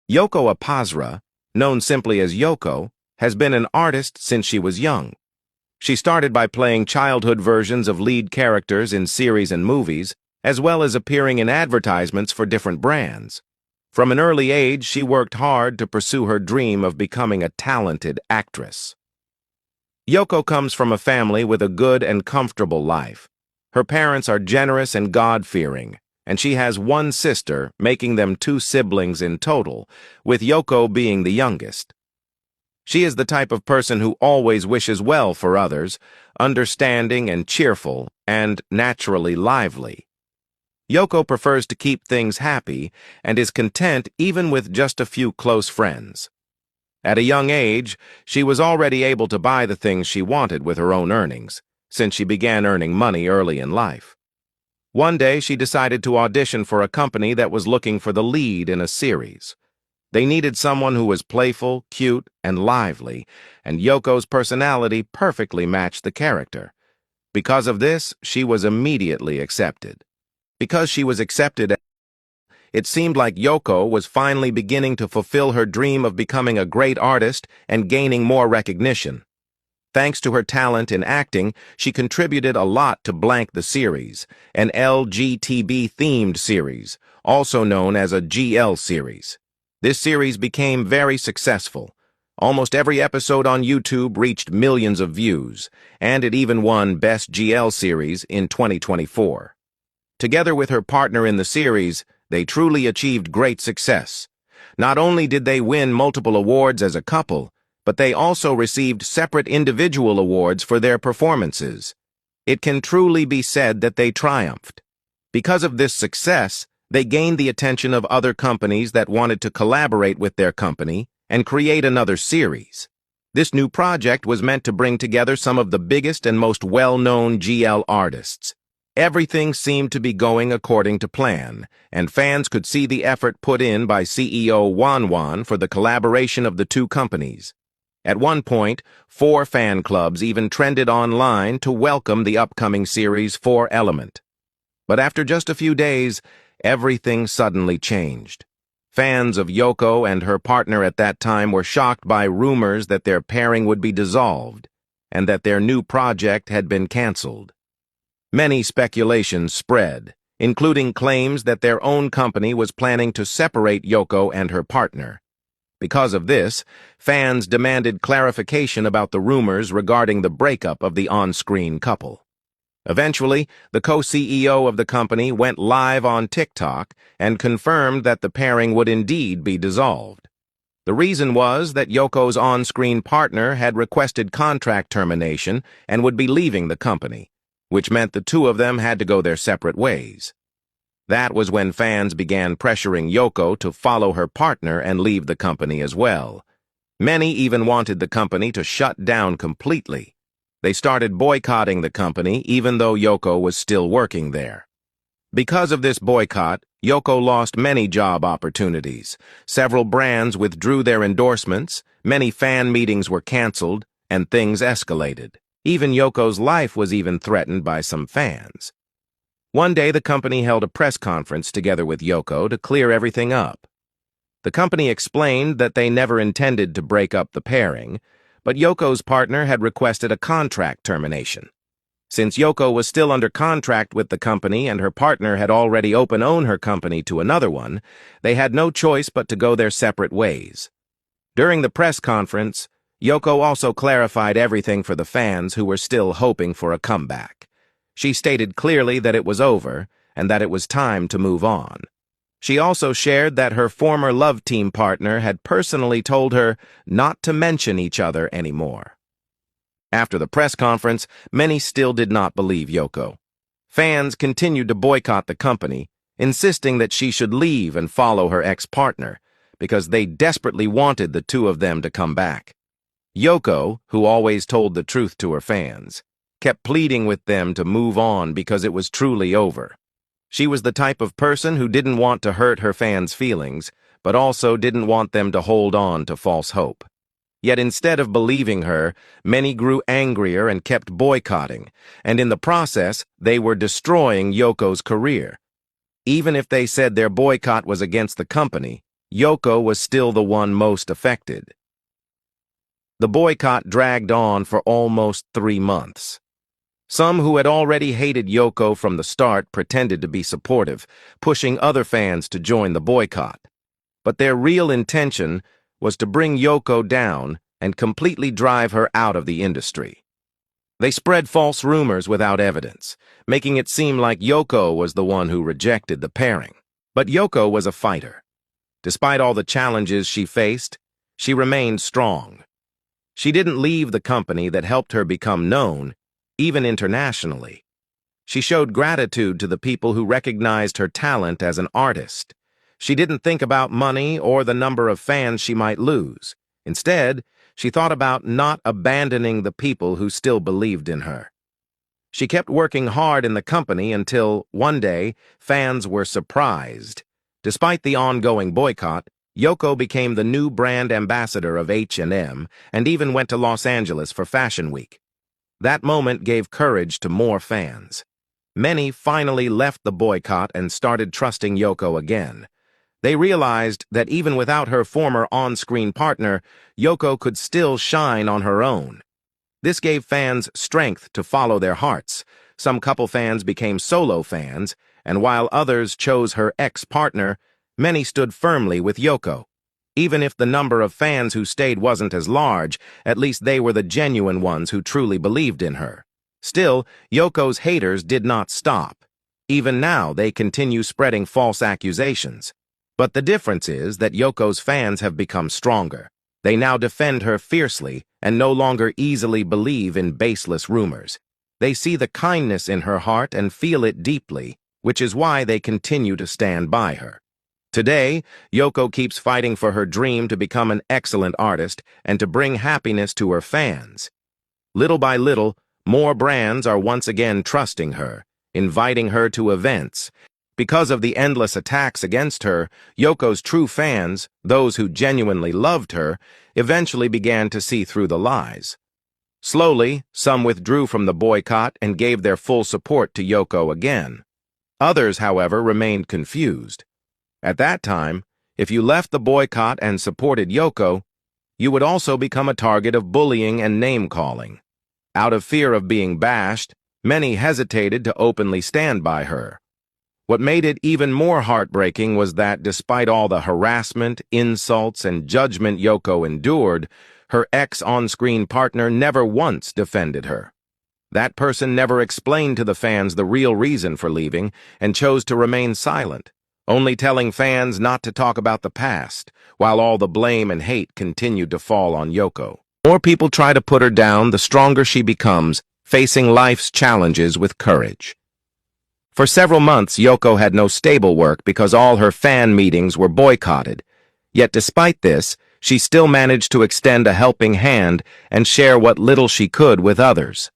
Yoko Apazra, known simply as Yoko, has been an artist since she was young. She started by playing childhood versions of lead characters in series and movies, as well as appearing in advertisements for different brands. From an early age, she worked hard to pursue her dream of becoming a talented actress. Yoko comes from a family with a good and comfortable life. Her parents are generous and God-fearing, and she has one sister, making them 2 siblings in total, with Yoko being the youngest. She is the type of person who always wishes well for others, understanding and cheerful, and naturally lively. Yoko prefers to keep things happy and is content even with just a few close friends. At a young age, she was already able to buy the things she wanted with her own earnings, since she began earning money early in life. One day, she decided to audition for a company that was looking for the lead in a series. They needed someone who was playful, cute, and lively, and Yoko's personality perfectly matched the character. Because of this, she was immediately accepted. Because she was accepted, it seemed like Yoko was finally beginning to fulfill her dream of becoming a great artist and gaining more recognition. Thanks to her talent in acting, she contributed a lot to Blank the Series, an LGTB-themed series, also known as a GL series. This series became very successful. Almost every episode on YouTube reached millions of views, and it even won Best GL Series in 2024. Together with her partner in the series, they truly achieved great success. Not only did they win multiple awards as a couple, but they also received separate individual awards for their performances. It can truly be said that they triumphed. Because of this success, they gained the attention of other companies that wanted to collaborate with their company and create another series. This new project was meant to bring together some of the biggest and most well-known GL artists. Everything seemed to be going according to plan, and fans could see the effort put in by CEO Wanwan for the collaboration of the 2 companies. At one point, 4 fan clubs even trended online to welcome the upcoming series 4 Element. But after just a few days, everything suddenly changed. Fans of Yoko and her partner at that time were shocked by rumors that their pairing would be dissolved, and that their new project had been canceled. Many speculations spread, including claims that their own company was planning to separate Yoko and her partner. Because of this, fans demanded clarification about the rumors regarding the breakup of the on-screen couple. Eventually, the co-CEO of the company went live on TikTok and confirmed that the pairing would indeed be dissolved. The reason was that Yoko's on-screen partner had requested contract termination and would be leaving the company, which meant the 2 of them had to go their separate ways. That was when fans began pressuring Yoko to follow her partner and leave the company as well. Many even wanted the company to shut down completely. They started boycotting the company even though Yoko was still working there. Because of this boycott, Yoko lost many job opportunities. Several brands withdrew their endorsements, many fan meetings were canceled, and things escalated. Even Yoko's life was even threatened by some fans. One day, the company held a press conference together with Yoko to clear everything up. The company explained that they never intended to break up the pairing, but Yoko's partner had requested a contract termination. Since Yoko was still under contract with the company and her partner had already owned her company to another one, they had no choice but to go their separate ways. During the press conference, Yoko also clarified everything for the fans who were still hoping for a comeback. She stated clearly that it was over and that it was time to move on. She also shared that her former love team partner had personally told her not to mention each other anymore. After the press conference, many still did not believe Yoko. Fans continued to boycott the company, insisting that she should leave and follow her ex-partner, because they desperately wanted the 2 of them to come back. Yoko, who always told the truth to her fans, kept pleading with them to move on because it was truly over. She was the type of person who didn't want to hurt her fans' feelings, but also didn't want them to hold on to false hope. Yet instead of believing her, many grew angrier and kept boycotting, and in the process, they were destroying Yoko's career. Even if they said their boycott was against the company, Yoko was still the one most affected. The boycott dragged on for almost 3 months. Some who had already hated Yoko from the start pretended to be supportive, pushing other fans to join the boycott. But their real intention was to bring Yoko down and completely drive her out of the industry. They spread false rumors without evidence, making it seem like Yoko was the one who rejected the pairing. But Yoko was a fighter. Despite all the challenges she faced, she remained strong. She didn't leave the company that helped her become known, even internationally. She showed gratitude to the people who recognized her talent as an artist. She didn't think about money or the number of fans she might lose. Instead, she thought about not abandoning the people who still believed in her. She kept working hard in the company until, one day, fans were surprised. Despite the ongoing boycott, Yoko became the new brand ambassador of H&M and even went to Los Angeles for Fashion Week. That moment gave courage to more fans. Many finally left the boycott and started trusting Yoko again. They realized that even without her former on-screen partner, Yoko could still shine on her own. This gave fans strength to follow their hearts. Some couple fans became solo fans, and while others chose her ex-partner, many stood firmly with Yoko. Even if the number of fans who stayed wasn't as large, at least they were the genuine ones who truly believed in her. Still, Yoko's haters did not stop. Even now, they continue spreading false accusations. But the difference is that Yoko's fans have become stronger. They now defend her fiercely and no longer easily believe in baseless rumors. They see the kindness in her heart and feel it deeply, which is why they continue to stand by her. Today, Yoko keeps fighting for her dream to become an excellent artist and to bring happiness to her fans. Little by little, more brands are once again trusting her, inviting her to events. Because of the endless attacks against her, Yoko's true fans, those who genuinely loved her, eventually began to see through the lies. Slowly, some withdrew from the boycott and gave their full support to Yoko again. Others, however, remained confused. At that time, if you left the boycott and supported Yoko, you would also become a target of bullying and name-calling. Out of fear of being bashed, many hesitated to openly stand by her. What made it even more heartbreaking was that despite all the harassment, insults, and judgment Yoko endured, her ex-on-screen partner never once defended her. That person never explained to the fans the real reason for leaving and chose to remain silent, only telling fans not to talk about the past, while all the blame and hate continued to fall on Yoko. The more people try to put her down, the stronger she becomes, facing life's challenges with courage. For several months, Yoko had no stable work because all her fan meetings were boycotted. Yet despite this, she still managed to extend a helping hand and share what little she could with others.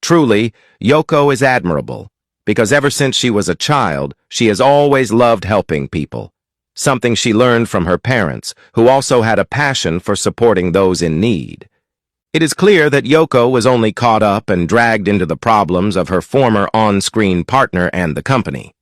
Truly, Yoko is admirable, because ever since she was a child, she has always loved helping people, something she learned from her parents, who also had a passion for supporting those in need. It is clear that Yoko was only caught up and dragged into the problems of her former on-screen partner and the company.